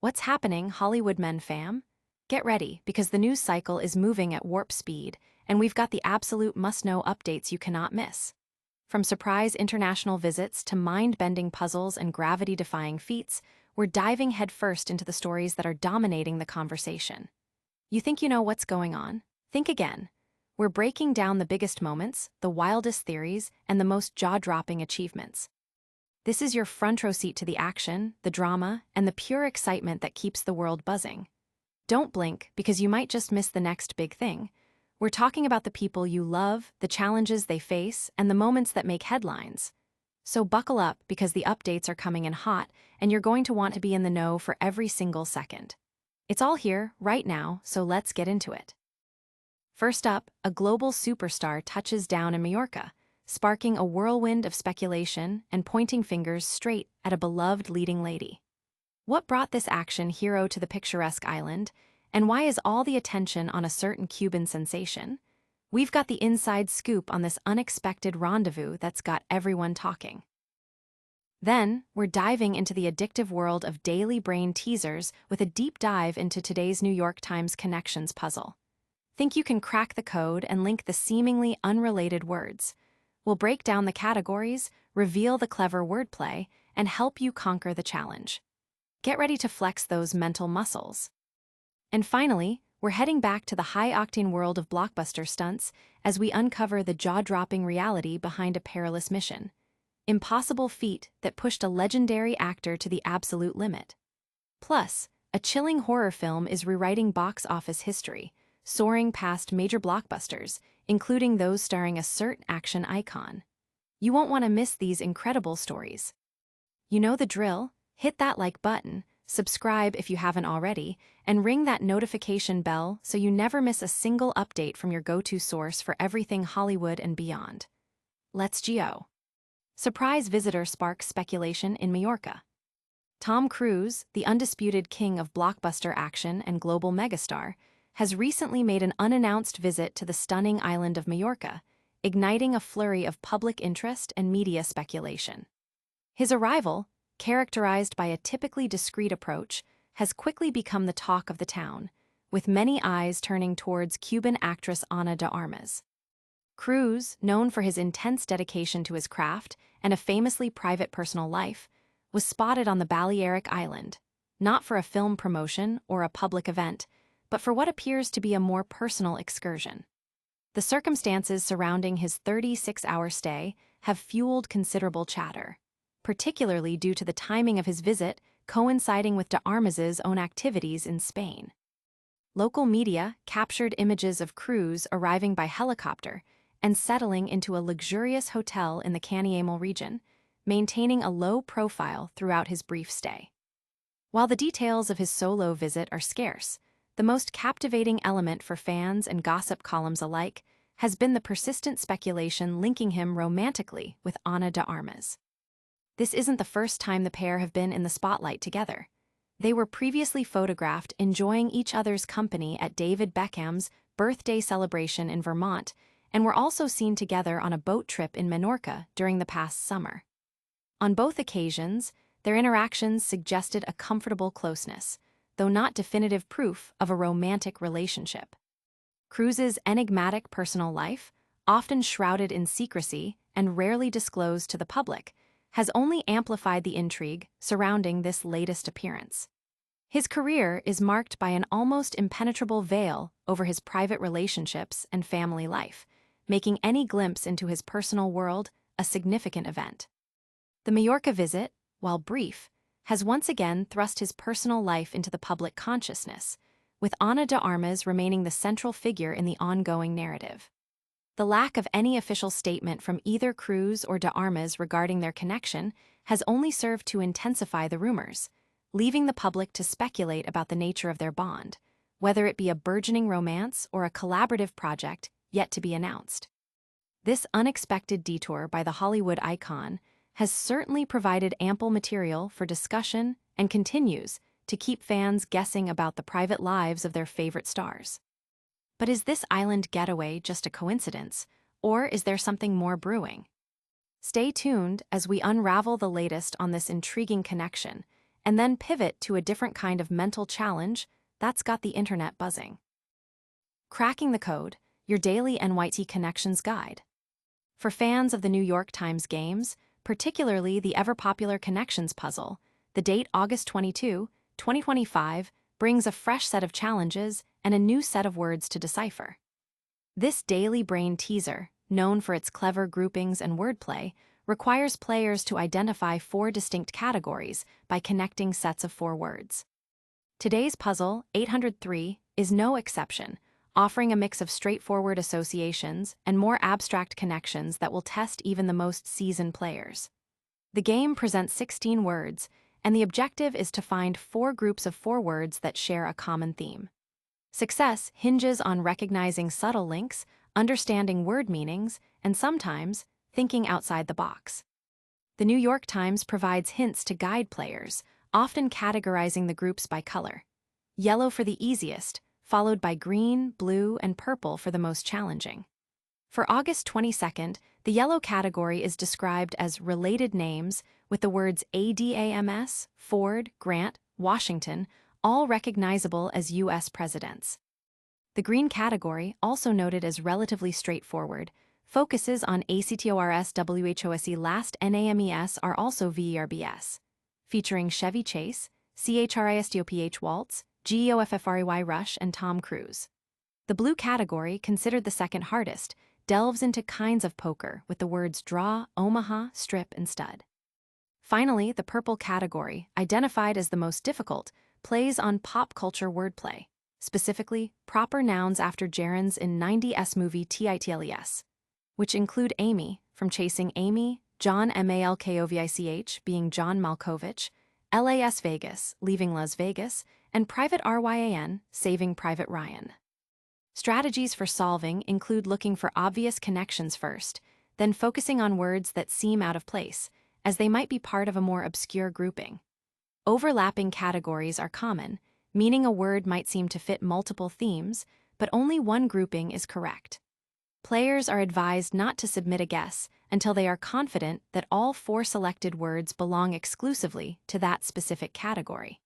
What's happening, Hollywood men fam? Get ready, because the news cycle is moving at warp speed, and we've got the absolute must-know updates you cannot miss. From surprise international visits to mind-bending puzzles and gravity-defying feats, we're diving headfirst into the stories that are dominating the conversation. You think you know what's going on? Think again. We're breaking down the biggest moments, the wildest theories, and the most jaw-dropping achievements. This is your front row seat to the action, the drama, and the pure excitement that keeps the world buzzing. Don't blink, because you might just miss the next big thing. We're talking about the people you love, the challenges they face, and the moments that make headlines. So buckle up, because the updates are coming in hot, and you're going to want to be in the know for every single second. It's all here, right now, so let's get into it. First up, a global superstar touches down in Mallorca, sparking a whirlwind of speculation and pointing fingers straight at a beloved leading lady. What brought this action hero to the picturesque island, and why is all the attention on a certain Cuban sensation? We've got the inside scoop on this unexpected rendezvous that's got everyone talking. Then, we're diving into the addictive world of daily brain teasers with a deep dive into today's New York Times connections puzzle. Think you can crack the code and link the seemingly unrelated words? We'll break down the categories, reveal the clever wordplay, and help you conquer the challenge. Get ready to flex those mental muscles. And finally, we're heading back to the high-octane world of blockbuster stunts as we uncover the jaw-dropping reality behind a perilous mission. Impossible feat that pushed a legendary actor to the absolute limit. Plus, a chilling horror film is rewriting box office history, soaring past major blockbusters, including those starring a certain action icon. You won't want to miss these incredible stories. You know the drill? Hit that like button, subscribe if you haven't already, and ring that notification bell so you never miss a single update from your go-to source for everything Hollywood and beyond. Let's go. Surprise visitor sparks speculation in Mallorca. Tom Cruise, the undisputed king of blockbuster action and global megastar, has recently made an unannounced visit to the stunning island of Mallorca, igniting a flurry of public interest and media speculation. His arrival, characterized by a typically discreet approach, has quickly become the talk of the town, with many eyes turning towards Cuban actress Ana de Armas. Cruise, known for his intense dedication to his craft and a famously private personal life, was spotted on the Balearic Island, not for a film promotion or a public event, but for what appears to be a more personal excursion. The circumstances surrounding his 36-hour stay have fueled considerable chatter, particularly due to the timing of his visit coinciding with de Armas's own activities in Spain. Local media captured images of Cruise arriving by helicopter and settling into a luxurious hotel in the Canyamel region, maintaining a low profile throughout his brief stay. While the details of his solo visit are scarce, the most captivating element for fans and gossip columns alike has been the persistent speculation linking him romantically with Ana de Armas. This isn't the first time the pair have been in the spotlight together. They were previously photographed enjoying each other's company at David Beckham's birthday celebration in Vermont, and were also seen together on a boat trip in Mallorca during the past summer. On both occasions, their interactions suggested a comfortable closeness, though not definitive proof of a romantic relationship. Cruise's enigmatic personal life, often shrouded in secrecy and rarely disclosed to the public, has only amplified the intrigue surrounding this latest appearance. His career is marked by an almost impenetrable veil over his private relationships and family life, making any glimpse into his personal world a significant event. The Mallorca visit, while brief, has once again thrust his personal life into the public consciousness, with Ana de Armas remaining the central figure in the ongoing narrative. The lack of any official statement from either Cruise or de Armas regarding their connection has only served to intensify the rumors, leaving the public to speculate about the nature of their bond, whether it be a burgeoning romance or a collaborative project yet to be announced. This unexpected detour by the Hollywood icon has certainly provided ample material for discussion and continues to keep fans guessing about the private lives of their favorite stars. But is this island getaway just a coincidence, or is there something more brewing? Stay tuned as we unravel the latest on this intriguing connection and then pivot to a different kind of mental challenge that's got the internet buzzing. Cracking the Code, your daily NYT Connections guide. For fans of the New York Times games, particularly the ever-popular Connections puzzle, the date August 22, 2025 brings a fresh set of challenges and a new set of words to decipher. This daily brain teaser, known for its clever groupings and wordplay, requires players to identify 4 distinct categories by connecting sets of 4 words. Today's puzzle, 803, is no exception, offering a mix of straightforward associations and more abstract connections that will test even the most seasoned players. The game presents 16 words, and the objective is to find 4 groups of 4 words that share a common theme. Success hinges on recognizing subtle links, understanding word meanings, and sometimes thinking outside the box. The New York Times provides hints to guide players, often categorizing the groups by color. Yellow for the easiest, followed by green, blue, and purple for the most challenging. For August 22nd, the yellow category is described as related names, with the words ADAMS, Ford, Grant, Washington, all recognizable as U.S. presidents. The green category, also noted as relatively straightforward, focuses on ACTORS WHOSE last NAMES are also VERBS, featuring Chevy Chase, CHRISTOPH Waltz, GEOFFREY Rush, and Tom Cruise. The blue category, considered the second hardest, delves into kinds of poker with the words draw, Omaha, strip, and stud. Finally, the purple category, identified as the most difficult, plays on pop culture wordplay, specifically proper nouns after gerunds in 90s movie TITLES, which include Amy, from Chasing Amy, John Malkovich being John Malkovich, LAS Vegas, Leaving Las Vegas, and Private RYAN, Saving Private Ryan. Strategies for solving include looking for obvious connections first, then focusing on words that seem out of place, as they might be part of a more obscure grouping. Overlapping categories are common, meaning a word might seem to fit multiple themes, but only one grouping is correct. Players are advised not to submit a guess until they are confident that all 4 selected words belong exclusively to that specific category.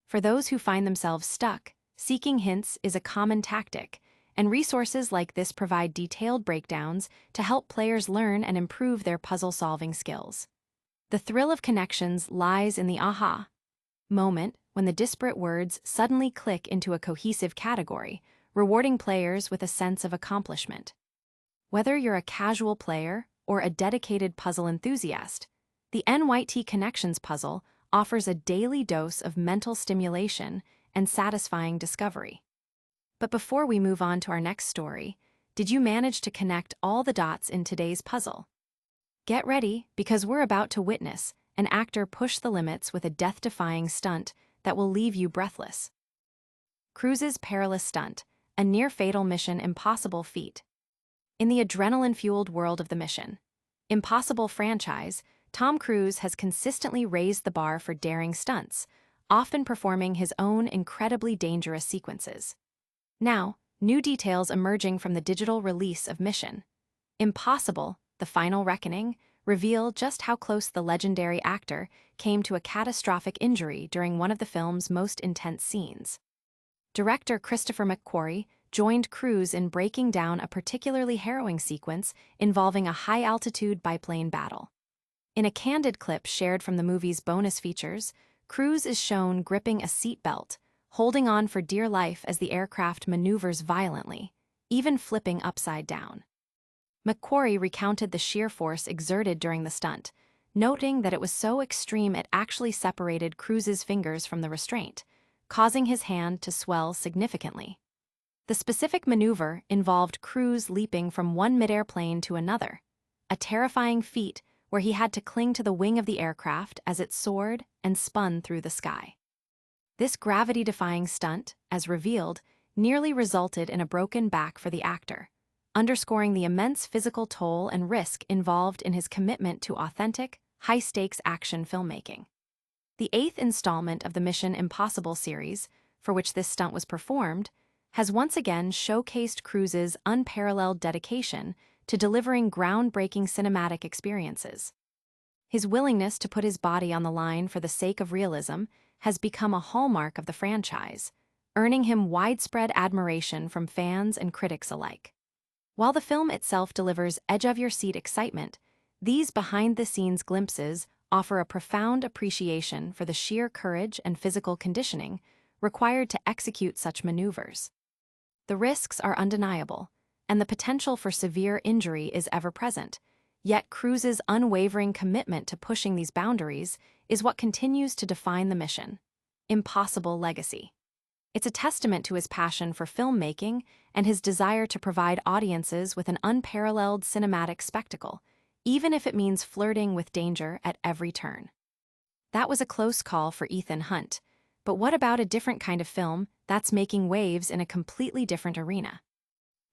For those who find themselves stuck, seeking hints is a common tactic, and resources like this provide detailed breakdowns to help players learn and improve their puzzle-solving skills. The thrill of connections lies in the aha moment when the disparate words suddenly click into a cohesive category, rewarding players with a sense of accomplishment. Whether you're a casual player or a dedicated puzzle enthusiast, the NYT Connections puzzle offers a daily dose of mental stimulation and satisfying discovery. But before we move on to our next story, did you manage to connect all the dots in today's puzzle? Get ready, because we're about to witness an actor push the limits with a death-defying stunt that will leave you breathless. Cruise's perilous stunt, a near-fatal Mission Impossible feat. In the adrenaline-fueled world of the Mission Impossible franchise, Tom Cruise has consistently raised the bar for daring stunts, often performing his own incredibly dangerous sequences. Now, new details emerging from the digital release of Mission Impossible: The Final Reckoning reveal just how close the legendary actor came to a catastrophic injury during one of the film's most intense scenes. Director Christopher McQuarrie joined Cruise in breaking down a particularly harrowing sequence involving a high-altitude biplane battle. In a candid clip shared from the movie's bonus features, Cruise is shown gripping a seatbelt, holding on for dear life as the aircraft maneuvers violently, even flipping upside down. McQuarrie recounted the sheer force exerted during the stunt, noting that it was so extreme it actually separated Cruise's fingers from the restraint, causing his hand to swell significantly. The specific maneuver involved Cruise leaping from one midair plane to another, a terrifying feat where he had to cling to the wing of the aircraft as it soared and spun through the sky. This gravity-defying stunt, as revealed, nearly resulted in a broken back for the actor, underscoring the immense physical toll and risk involved in his commitment to authentic, high-stakes action filmmaking. The 8th installment of the Mission Impossible series, for which this stunt was performed, has once again showcased Cruise's unparalleled dedication to delivering groundbreaking cinematic experiences. His willingness to put his body on the line for the sake of realism has become a hallmark of the franchise, earning him widespread admiration from fans and critics alike. While the film itself delivers edge-of-your-seat excitement, these behind-the-scenes glimpses offer a profound appreciation for the sheer courage and physical conditioning required to execute such maneuvers. The risks are undeniable, and the potential for severe injury is ever present, yet Cruise's unwavering commitment to pushing these boundaries is what continues to define the mission. Impossible legacy. It's a testament to his passion for filmmaking and his desire to provide audiences with an unparalleled cinematic spectacle, even if it means flirting with danger at every turn. That was a close call for Ethan Hunt, but what about a different kind of film that's making waves in a completely different arena?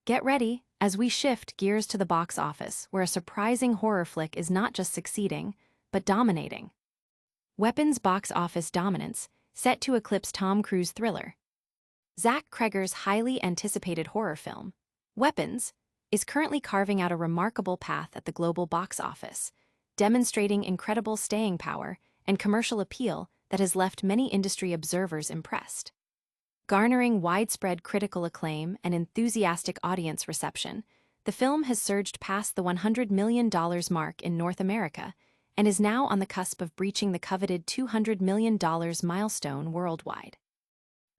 Get ready as we shift gears to the box office, where a surprising horror flick is not just succeeding, but dominating. Weapons box office dominance set to eclipse Tom Cruise thriller. Zach Cregger's highly anticipated horror film, Weapons, is currently carving out a remarkable path at the global box office, demonstrating incredible staying power and commercial appeal that has left many industry observers impressed. Garnering widespread critical acclaim and enthusiastic audience reception, the film has surged past the $100 million mark in North America and is now on the cusp of breaching the coveted $200 million milestone worldwide.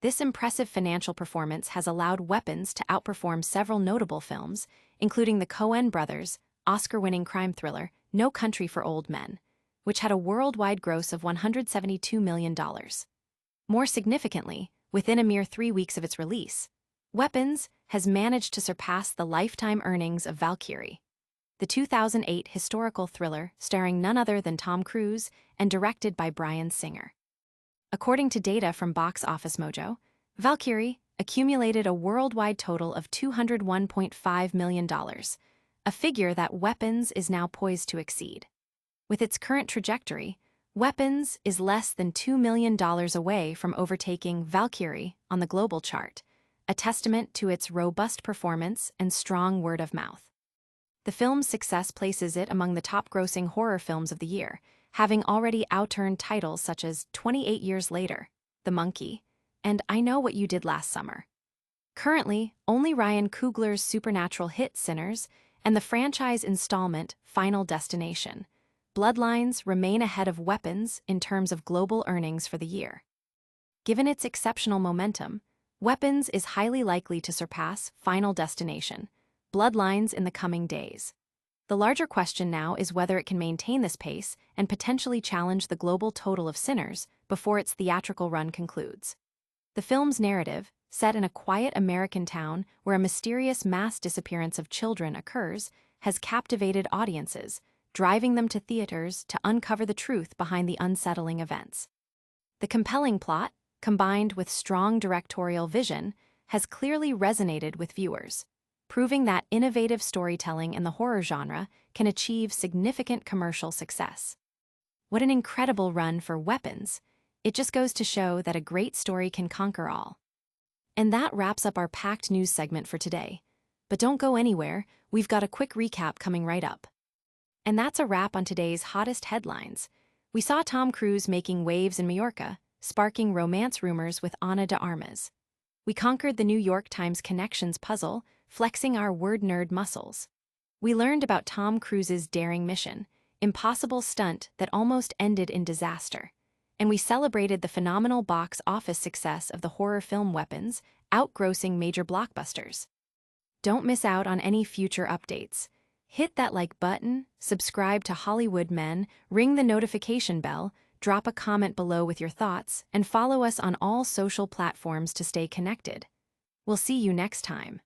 This impressive financial performance has allowed Weapons to outperform several notable films, including the Coen brothers' Oscar-winning crime thriller No Country for Old Men, which had a worldwide gross of $172 million. More significantly, within a mere 3 weeks of its release, Weapons has managed to surpass the lifetime earnings of Valkyrie, the 2008 historical thriller starring none other than Tom Cruise and directed by Bryan Singer. According to data from Box Office Mojo, Valkyrie accumulated a worldwide total of $201.5 million, a figure that Weapons is now poised to exceed. With its current trajectory, Weapons is less than $2 million away from overtaking Valkyrie on the global chart, a testament to its robust performance and strong word of mouth. The film's success places it among the top-grossing horror films of the year, having already outearned titles such as 28 Years Later, The Monkey, and I Know What You Did Last Summer. Currently, only Ryan Coogler's supernatural hit Sinners and the franchise installment Final Destination, Bloodlines, remain ahead of Weapons in terms of global earnings for the year. Given its exceptional momentum, Weapons is highly likely to surpass Final Destination, Bloodlines in the coming days. The larger question now is whether it can maintain this pace and potentially challenge the global total of Sinners before its theatrical run concludes. The film's narrative, set in a quiet American town where a mysterious mass disappearance of children occurs, has captivated audiences, driving them to theaters to uncover the truth behind the unsettling events. The compelling plot, combined with strong directorial vision, has clearly resonated with viewers, proving that innovative storytelling in the horror genre can achieve significant commercial success. What an incredible run for Weapons! It just goes to show that a great story can conquer all. And that wraps up our packed news segment for today. But don't go anywhere, we've got a quick recap coming right up. And that's a wrap on today's hottest headlines. We saw Tom Cruise making waves in Mallorca, sparking romance rumors with Ana de Armas. We conquered the New York Times connections puzzle, flexing our word nerd muscles. We learned about Tom Cruise's daring mission, impossible stunt that almost ended in disaster. And we celebrated the phenomenal box office success of the horror film Weapons, outgrossing major blockbusters. Don't miss out on any future updates. Hit that like button, subscribe to Hollywood Men, ring the notification bell, drop a comment below with your thoughts, and follow us on all social platforms to stay connected. We'll see you next time.